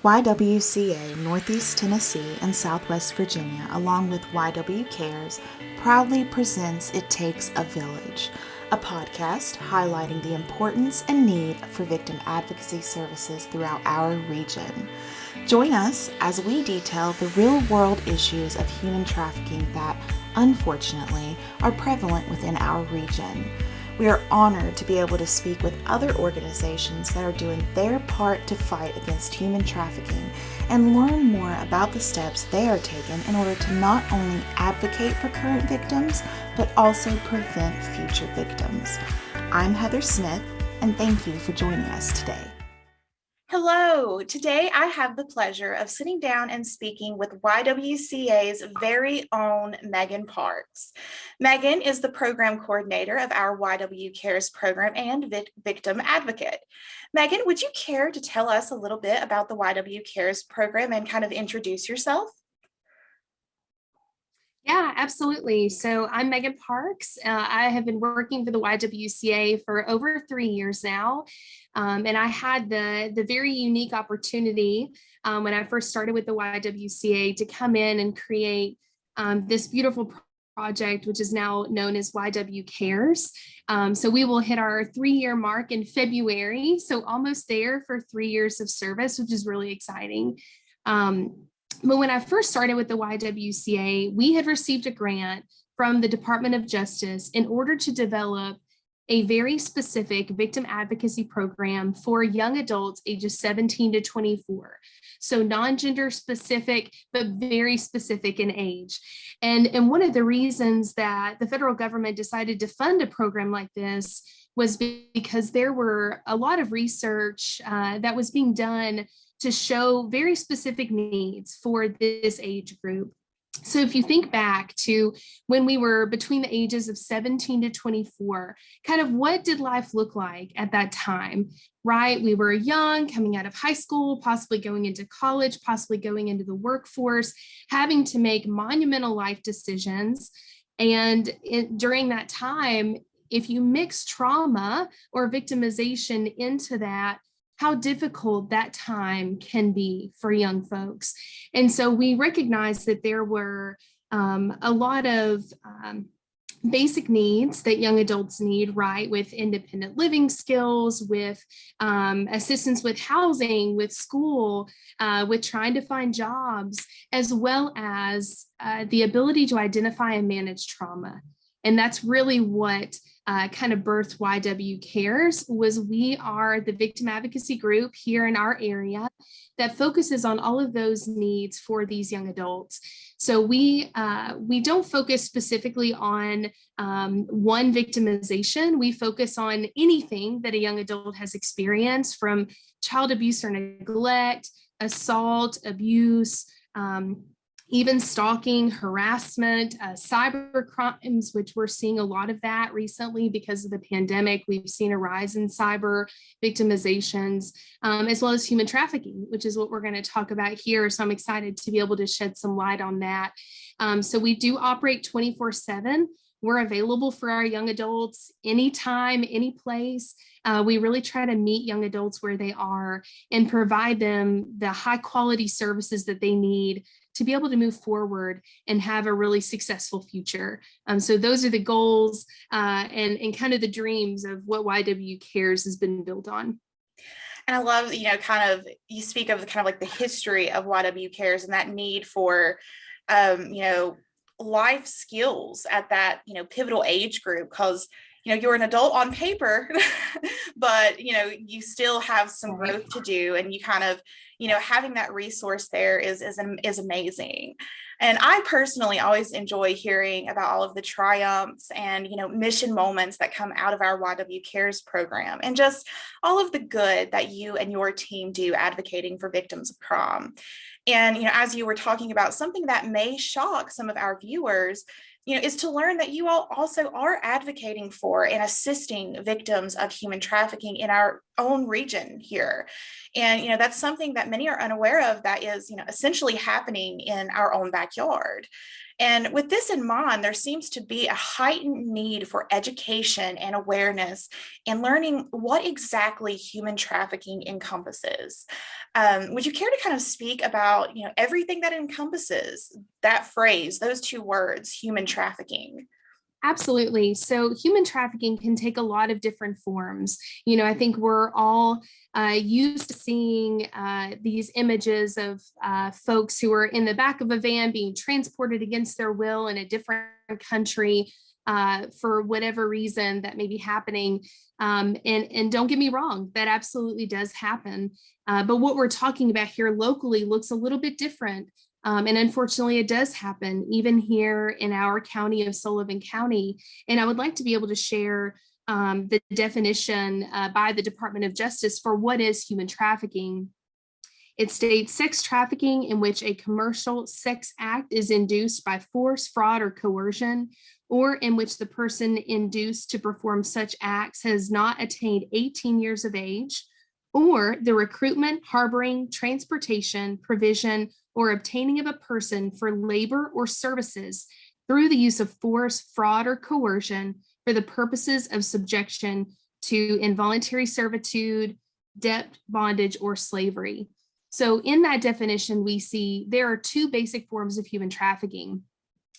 YWCA Northeast Tennessee and Southwest Virginia, along with YW Cares, proudly presents It Takes a Village, a podcast highlighting the importance and need for victim advocacy services throughout our region. Join us as we detail the real-world issues of human trafficking that, unfortunately, are prevalent within our region. We are honored to be able to speak with other organizations that are doing their part to fight against human trafficking and learn more about the steps they are taking in order to not only advocate for current victims, but also prevent future victims. I'm Heather Smith, and thank you for joining us today. Hello, today I have the pleasure of sitting down and speaking with YWCA's very own Megan Parks. Megan is the program coordinator of our YW Cares program and victim advocate. Megan, would you care to tell us a little bit about the YW Cares program and kind of introduce yourself? Yeah, absolutely. So I'm Megan Parks. I have been working for the YWCA for over 3 years now. And I had the very unique opportunity when I first started with the YWCA to come in and create this beautiful project, which is now known as YW Cares. So we will hit our 3-year mark in February. So almost there for 3 years of service, which is really exciting. But when I first started with the YWCA, we had received a grant from the Department of Justice in order to develop a very specific victim advocacy program for young adults ages 17 to 24. So non-gender specific, but very specific in age. And one of the reasons that the federal government decided to fund a program like this was because there were a lot of research that was being done to show very specific needs for this age group. So if you think back to when we were between the ages of 17 to 24, kind of what did life look like at that time, right? We were young, coming out of high school, possibly going into college, possibly going into the workforce, having to make monumental life decisions. And during that time, if you mix trauma or victimization into that, how difficult that time can be for young folks. And so we recognized that there were a lot of basic needs that young adults need, right? With independent living skills, with assistance with housing, with school, with trying to find jobs, as well as the ability to identify and manage trauma. And that's really what kind of birthed YW Cares. Was we are the victim advocacy group here in our area that focuses on all of those needs for these young adults. So we don't focus specifically on one victimization. We focus on anything that a young adult has experienced, from child abuse or neglect, assault, abuse, even stalking, harassment, cyber crimes, which we're seeing a lot of that recently because of the pandemic. We've seen a rise in cyber victimizations, as well as human trafficking, which is what we're going to talk about here. So I'm excited to be able to shed some light on that. So we do operate 24/7. We're available for our young adults anytime, any place. We really try to meet young adults where they are and provide them the high quality services that they need to be able to move forward and have a really successful future. So those are the goals and kind of the dreams of what YW Cares has been built on. And I love, kind of, you speak of the kind of like the history of YW Cares and that need for, life skills at that, pivotal age group, because you're an adult on paper, but you still have some growth to do, and you kind of, having that resource there is amazing. And I personally always enjoy hearing about all of the triumphs and mission moments that come out of our YW Cares program, and just all of the good that you and your team do advocating for victims of crime. And as you were talking about, something that may shock some of our viewers, is to learn that you all also are advocating for and assisting victims of human trafficking in our own region here. And, that's something that many are unaware of, that is, essentially happening in our own backyard. And with this in mind, there seems to be a heightened need for education and awareness and learning what exactly human trafficking encompasses. Would you care to kind of speak about, everything that encompasses that phrase, those two words, human trafficking? Absolutely. So human trafficking can take a lot of different forms. I think we're all used to seeing these images of folks who are in the back of a van being transported against their will in a different country for whatever reason that may be happening. And don't get me wrong, that absolutely does happen. But what we're talking about here locally looks a little bit different. And unfortunately, it does happen even here in our county of Sullivan County. And I would like to be able to share the definition by the Department of Justice for what is human trafficking. It states sex trafficking in which a commercial sex act is induced by force, fraud, or coercion, or in which the person induced to perform such acts has not attained 18 years of age, or the recruitment, harboring, transportation, provision, or obtaining of a person for labor or services through the use of force, fraud, or coercion for the purposes of subjection to involuntary servitude, debt, bondage, or slavery. So in that definition, we see there are two basic forms of human trafficking.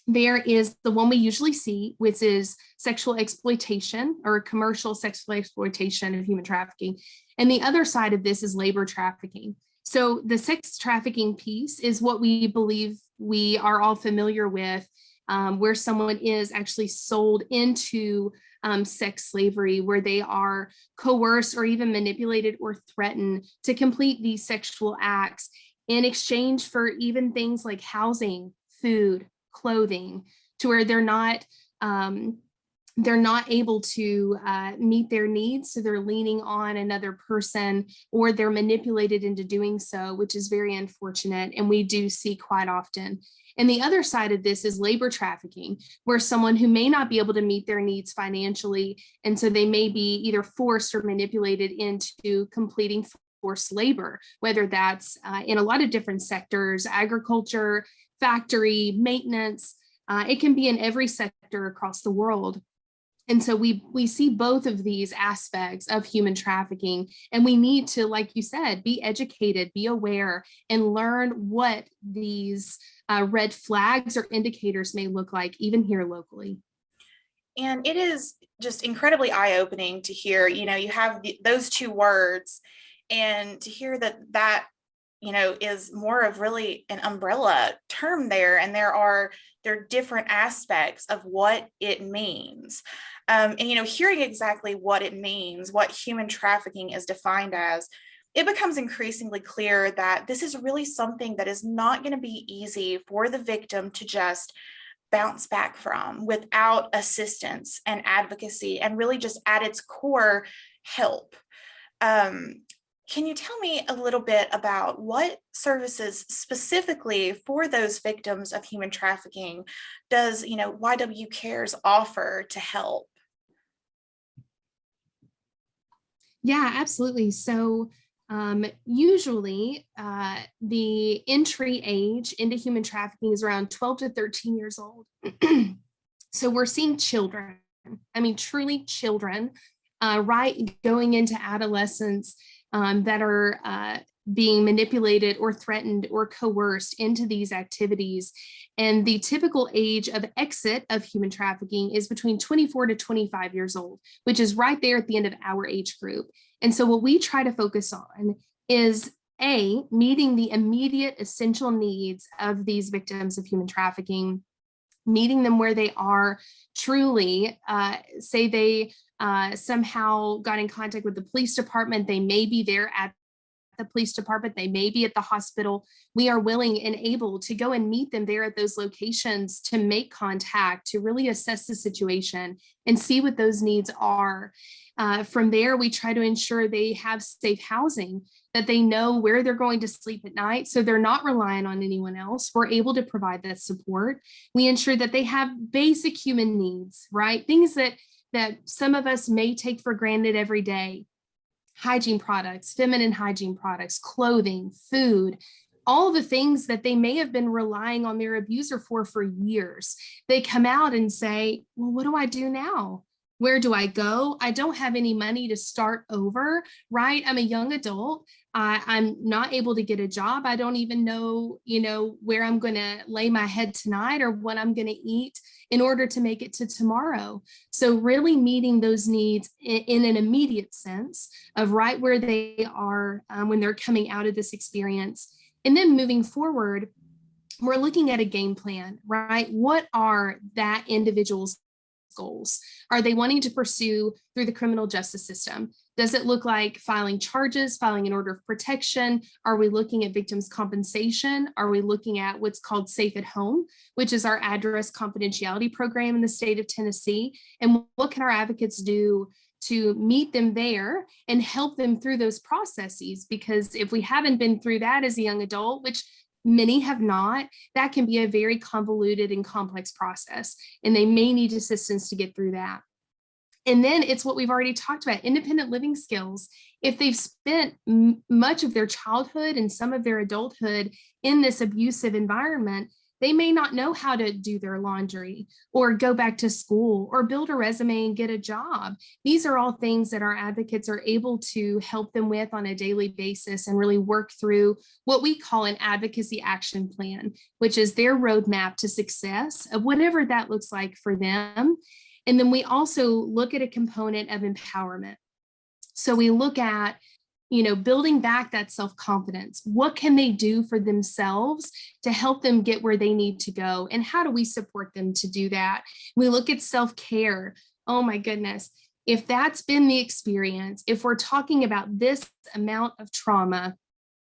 There is the one we usually see, which is sexual exploitation or commercial sexual exploitation of human trafficking. And the other side of this is labor trafficking. So the sex trafficking piece is what we believe we are all familiar with, where someone is actually sold into sex slavery, where they are coerced or even manipulated or threatened to complete these sexual acts in exchange for even things like housing, food, clothing, to where they're not able to meet their needs. So they're leaning on another person, or they're manipulated into doing so, which is very unfortunate. And we do see quite often. And the other side of this is labor trafficking, where someone who may not be able to meet their needs financially, and so they may be either forced or manipulated into completing forced labor, whether that's in a lot of different sectors, agriculture, factory, maintenance. It can be in every sector across the world. And so we see both of these aspects of human trafficking, and we need to, like you said, be educated, be aware, and learn what these red flags or indicators may look like, even here locally. And it is just incredibly eye-opening to hear, you have those two words, and to hear that is more of really an umbrella term there. And there are different aspects of what it means. And, hearing exactly what it means, what human trafficking is defined as, it becomes increasingly clear that this is really something that is not going to be easy for the victim to just bounce back from without assistance and advocacy, and really just at its core, help. Can you tell me a little bit about what services specifically for those victims of human trafficking does, YW Cares offer to help? Yeah, absolutely. So usually the entry age into human trafficking is around 12 to 13 years old. So we're seeing children, truly children, right, going into adolescence, that are being manipulated or threatened or coerced into these activities. And the typical age of exit of human trafficking is between 24 to 25 years old, which is right there at the end of our age group. And so what we try to focus on is meeting the immediate essential needs of these victims of human trafficking, meeting them where they are, truly, say they somehow got in contact with the police department. They may be there at the police department. They may be at the hospital. We are willing and able to go and meet them there at those locations to make contact, to really assess the situation and see what those needs are. From there, we try to ensure they have safe housing, that they know where they're going to sleep at night, so they're not relying on anyone else. We're able to provide that support. We ensure that they have basic human needs, right? Things that some of us may take for granted every day. Hygiene products, feminine hygiene products, clothing, food, all the things that they may have been relying on their abuser for years. They come out and say, well, what do I do now? Where do I go? I don't have any money to start over, right? I'm a young adult. I'm not able to get a job. I don't even know, where I'm going to lay my head tonight or what I'm going to eat in order to make it to tomorrow. So really meeting those needs in an immediate sense of right where they are when they're coming out of this experience. And then moving forward, we're looking at a game plan, right? What are that individual's goals? Are they wanting to pursue through the criminal justice system? Does it look like filing charges, filing an order of protection? Are we looking at victims' compensation? Are we looking at what's called Safe at Home, which is our address confidentiality program in the state of Tennessee? And what can our advocates do to meet them there and help them through those processes? Because if we haven't been through that as a young adult, which many have not, that can be a very convoluted and complex process, and they may need assistance to get through that. And then it's what we've already talked about, independent living skills. If they've spent much of their childhood and some of their adulthood in this abusive environment, they may not know how to do their laundry or go back to school or build a resume and get a job. These are all things that our advocates are able to help them with on a daily basis and really work through what we call an advocacy action plan, which is their roadmap to success of whatever that looks like for them. And then we also look at a component of empowerment. So we look at building back that self-confidence. What can they do for themselves to help them get where they need to go? And how do we support them to do that? We look at self-care. Oh my goodness. If that's been the experience, if we're talking about this amount of trauma,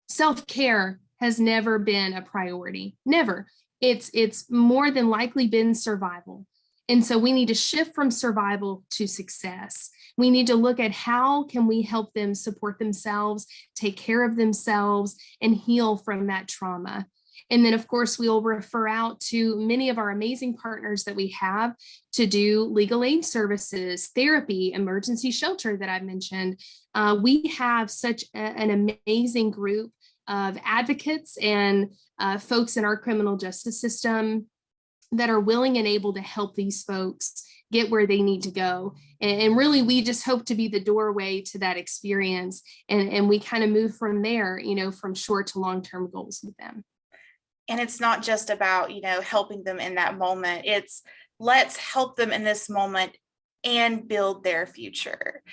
self-care has never been a priority. Never. It's more than likely been survival. And so we need to shift from survival to success. We need to look at how can we help them support themselves, take care of themselves, and heal from that trauma. And then, of course, we'll refer out to many of our amazing partners that we have to do legal aid services, therapy, emergency shelter that I mentioned. We have such an amazing group of advocates and folks in our criminal justice system that are willing and able to help these folks get where they need to go. And really, we just hope to be the doorway to that experience. And we kind of move from there, from short to long-term goals with them. And it's not just about, helping them in that moment. It's let's help them in this moment and build their future.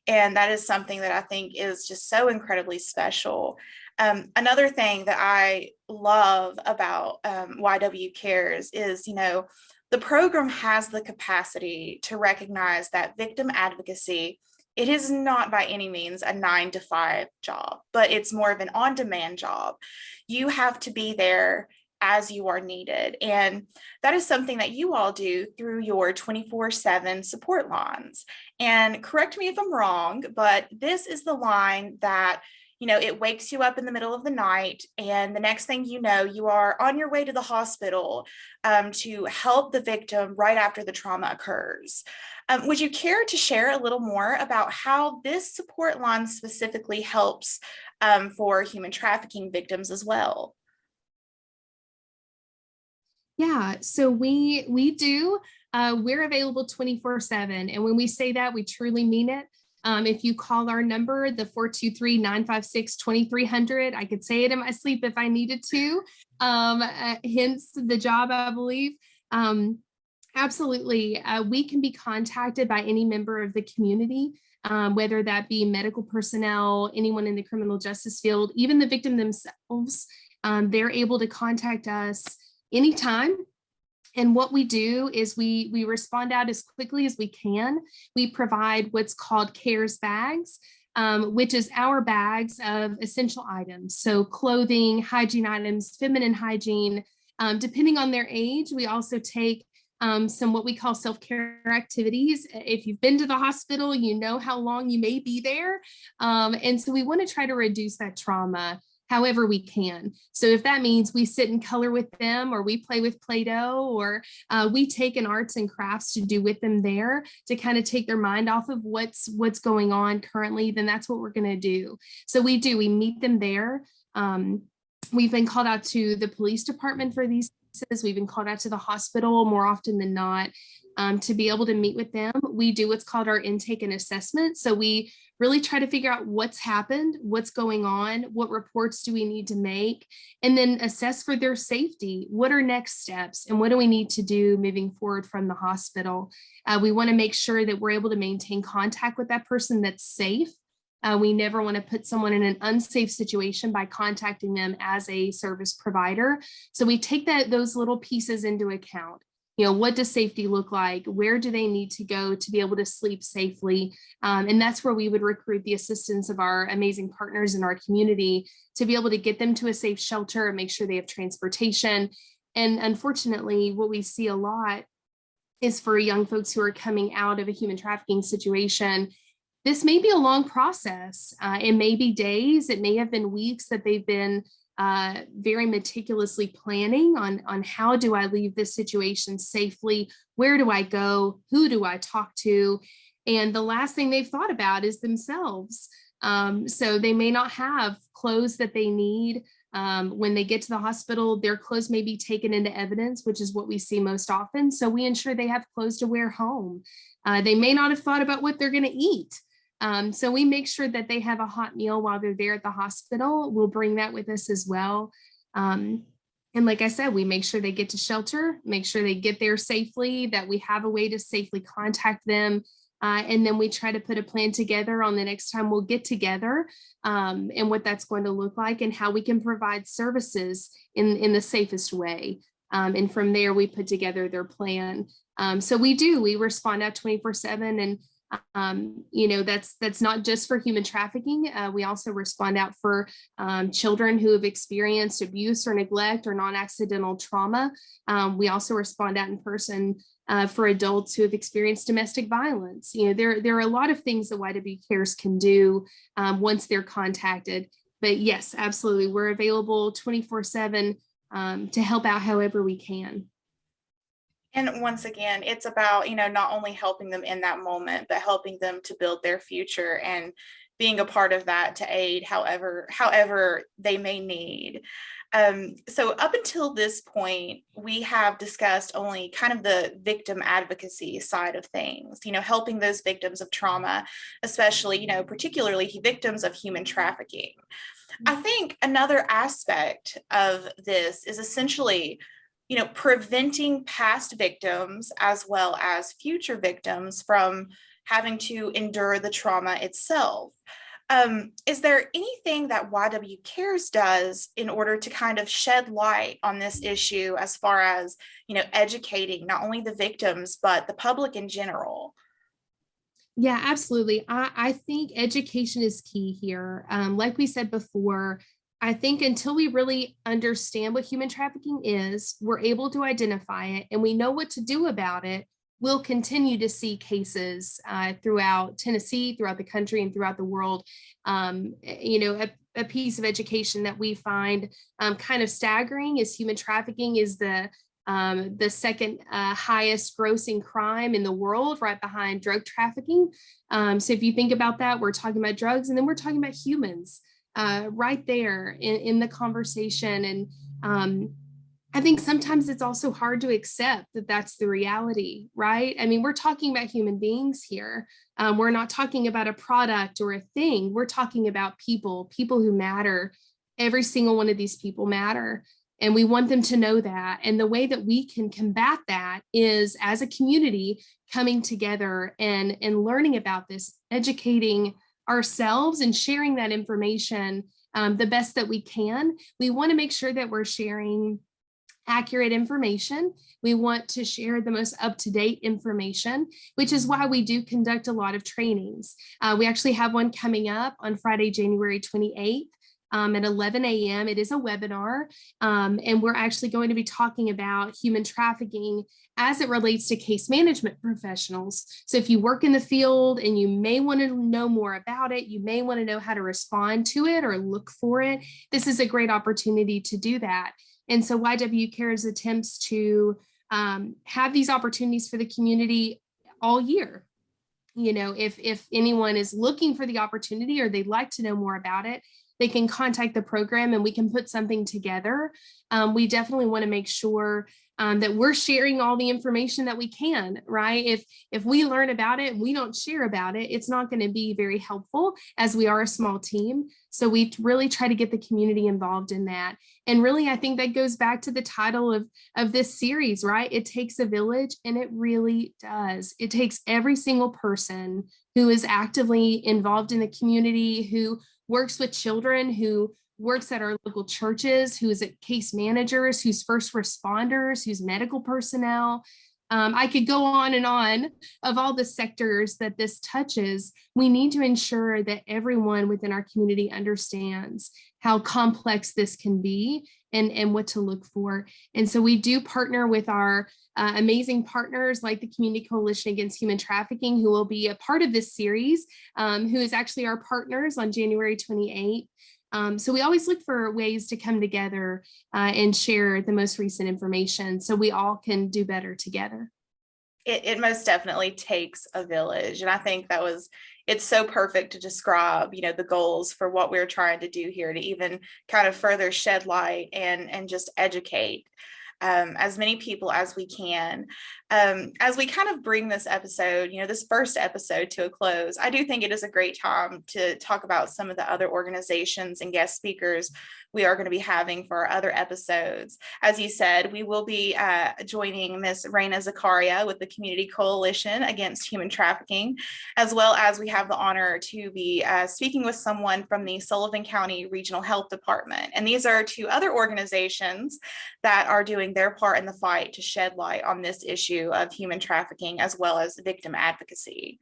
And that is something that I think is just so incredibly special. Another thing that I love about YW Cares is, the program has the capacity to recognize that victim advocacy, it is not by any means a 9-to-5 job, but it's more of an on-demand job. You have to be there as you are needed. And that is something that you all do through your 24/7 support lines. And correct me if I'm wrong, but this is the line that it wakes you up in the middle of the night, and the next thing you know, you are on your way to the hospital to help the victim right after the trauma occurs. Would you care to share a little more about how this support line specifically helps for human trafficking victims as well? Yeah, so we do. We're available 24/7. And when we say that, we truly mean it. If you call our number, the 423-956-2300, I could say it in my sleep if I needed to, hence the job, I believe. Absolutely. We can be contacted by any member of the community, whether that be medical personnel, anyone in the criminal justice field, even the victim themselves. They're able to contact us anytime. And what we do is we respond out as quickly as we can. We provide what's called CARES bags, which is our bags of essential items. So clothing, hygiene items, feminine hygiene, depending on their age. We also take some what we call self-care activities. If you've been to the hospital, you know how long you may be there. And so we want to try to reduce that trauma however we can. So if that means we sit and color with them, or we play with Play-Doh, or we take an arts and crafts to do with them there to kind of take their mind off of what's going on currently, then that's what we're going to do. So we meet them there. We've been called out to the police department for these cases. We've been called out to the hospital more often than not to be able to meet with them. We do what's called our intake and assessment. So we really try to figure out what's happened, what's going on, what reports do we need to make, and then assess for their safety. What are next steps and what do we need to do moving forward from the hospital? We want to make sure that we're able to maintain contact with that person that's safe. We never want to put someone in an unsafe situation by contacting them as a service provider. So we take those little pieces into account. What does safety look like? Where do they need to go to be able to sleep safely? And that's where we would recruit the assistance of our amazing partners in our community to be able to get them to a safe shelter and make sure they have transportation. And unfortunately, what we see a lot is for young folks who are coming out of a human trafficking situation, this may be a long process. It may be days, it may have been weeks that they've been very meticulously planning on how do I leave this situation safely? Where do I go? Who do I talk to? And the last thing they've thought about is themselves. So they may not have clothes that they need. When they get to the hospital, their clothes may be taken into evidence, which is what we see most often. So we ensure they have clothes to wear home. They may not have thought about what they're going to eat. So we make sure that they have a hot meal while they're there at the hospital. We'll bring that with us as well. And like I said, we make sure they get to shelter, make sure they get there safely, that we have a way to safely contact them. And then we try to put a plan together on the next time we'll get together and what that's going to look like and how we can provide services in the safest way. And from there, we put together their plan. So we respond out 24/7 and that's not just for human trafficking. We also respond out for children who have experienced abuse or neglect or non-accidental trauma. We also respond out in person for adults who have experienced domestic violence. There are a lot of things that YW Cares can do once they're contacted. But yes, absolutely, we're available 24/7 to help out however we can. And once again, it's about, not only helping them in that moment, but helping them to build their future and being a part of that to aid however they may need. So up until this point, we have discussed only kind of the victim advocacy side of things, helping those victims of trauma, especially, particularly victims of human trafficking. I think another aspect of this is essentially preventing past victims as well as future victims from having to endure the trauma itself. Is there anything that YW Cares does in order to kind of shed light on this issue as far as, educating not only the victims, but the public in general? Yeah, absolutely. I think education is key here. Like we said before, I think until we really understand what human trafficking is, we're able to identify it and we know what to do about it, we'll continue to see cases throughout Tennessee, throughout the country, and throughout the world. A piece of education that we find kind of staggering is human trafficking is the second highest grossing crime in the world, right behind drug trafficking. So if you think about that, we're talking about drugs and then we're talking about humans. Right there in the conversation. And I think sometimes it's also hard to accept that that's the reality, right? I mean, we're talking about human beings here. We're not talking about a product or a thing. We're talking about people who matter. Every single one of these people matter. And we want them to know that. And the way that we can combat that is as a community coming together and learning about this, educating ourselves and sharing that information the best that we can. We want to make sure that we're sharing accurate information. We want to share the most up-to-date information, which is why we do conduct a lot of trainings. We actually have one coming up on Friday, January 28th. At 11 a.m. It is a webinar, and we're actually going to be talking about human trafficking as it relates to case management professionals. So if you work in the field and you may want to know more about it, you may want to know how to respond to it or look for it, this is a great opportunity to do that. And so YW Cares attempts to have these opportunities for the community all year. If anyone is looking for the opportunity or they'd like to know more about it, they can contact the program and we can put something together. We definitely want to make sure that we're sharing all the information that we can, right? If we learn about it, we don't share about it, it's not going to be very helpful, as we are a small team. So we really try to get the community involved in that. And really, I think that goes back to the title of this series, right? It takes a village, and it really does. It takes every single person who is actively involved in the community, who works with children, who works at our local churches, who's at case managers, who's first responders, who's medical personnel. I could go on and on of all the sectors that this touches. We need to ensure that everyone within our community understands how complex this can be and what to look for. And so we do partner with our amazing partners like the Community Coalition Against Human Trafficking, who will be a part of this series, who is actually our partners on January 28th. So we always look for ways to come together and share the most recent information so we all can do better together. It most definitely takes a village. And I think it's so perfect to describe, the goals for what we're trying to do here, to even kind of further shed light and just educate as many people as we can. As we kind of bring this episode, this first episode to a close, I do think it is a great time to talk about some of the other organizations and guest speakers we are going to be having for our other episodes. As you said, we will be joining Ms. Raina Zakaria with the Community Coalition Against Human Trafficking, as well as we have the honor to be speaking with someone from the Sullivan County Regional Health Department. And these are two other organizations that are doing their part in the fight to shed light on this issue of human trafficking, as well as victim advocacy.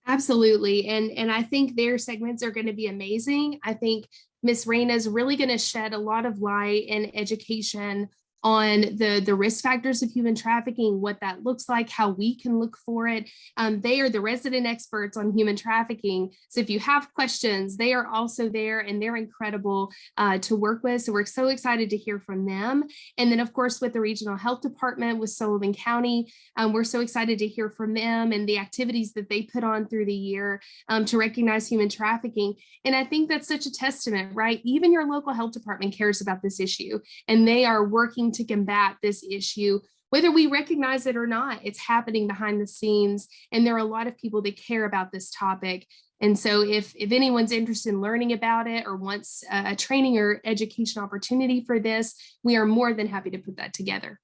Absolutely. And I think their segments are going to be amazing. I think Ms. Raina is really going to shed a lot of light and education on the risk factors of human trafficking, what that looks like, how we can look for it. They are the resident experts on human trafficking. So if you have questions, they are also there, and they're incredible to work with. So we're so excited to hear from them. And then, of course, with the Regional Health Department with Sullivan County, we're so excited to hear from them and the activities that they put on through the year to recognize human trafficking. And I think that's such a testament, right? Even your local health department cares about this issue, and they are working to combat this issue, whether we recognize it or not. It's happening behind the scenes, and there are a lot of people that care about this topic. And so if anyone's interested in learning about it or wants a training or education opportunity for this, we are more than happy to put that together.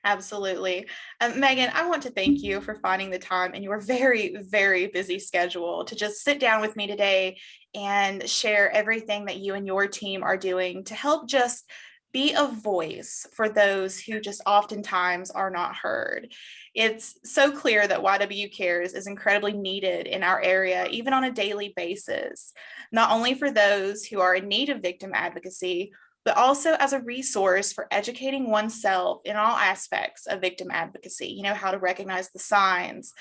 Absolutely. Megan, I want to thank you for finding the time in your very, very busy schedule to just sit down with me today and share everything that you and your team are doing to help just be a voice for those who just oftentimes are not heard. It's so clear that YW Cares is incredibly needed in our area, even on a daily basis, not only for those who are in need of victim advocacy, but also as a resource for educating oneself in all aspects of victim advocacy, how to recognize the signs.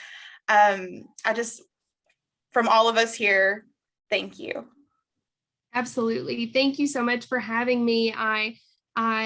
From all of us here, thank you. Absolutely. Thank you so much for having me. I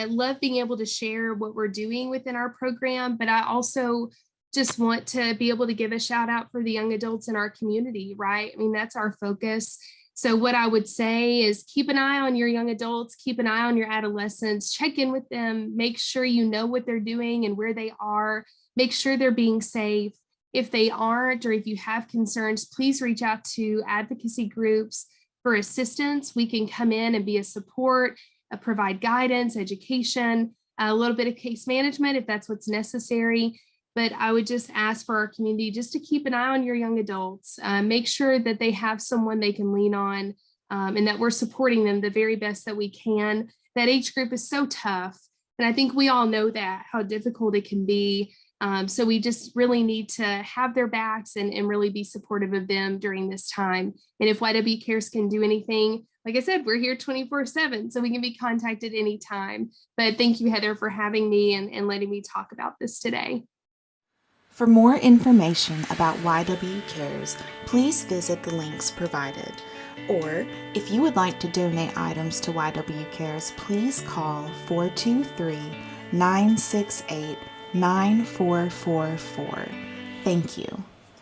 love being able to share what we're doing within our program, but I also just want to be able to give a shout out for the young adults in our community, right? I mean, that's our focus. So what I would say is keep an eye on your young adults, keep an eye on your adolescents, check in with them, make sure you know what they're doing and where they are, make sure they're being safe. If they aren't, or if you have concerns, please reach out to advocacy groups for assistance. We can come in and be a support, provide guidance, education, a little bit of case management if that's what's necessary. But I would just ask for our community just to keep an eye on your young adults, make sure that they have someone they can lean on, and that we're supporting them the very best that we can. That age group is so tough. And I think we all know that, how difficult it can be. So we just really need to have their backs and really be supportive of them during this time. And if YW Cares can do anything, like I said, we're here 24/7, so we can be contacted anytime. But thank you, Heather, for having me and letting me talk about this today. For more information about YW Cares, please visit the links provided. Or if you would like to donate items to YW Cares, please call 423-968-9444. Thank you.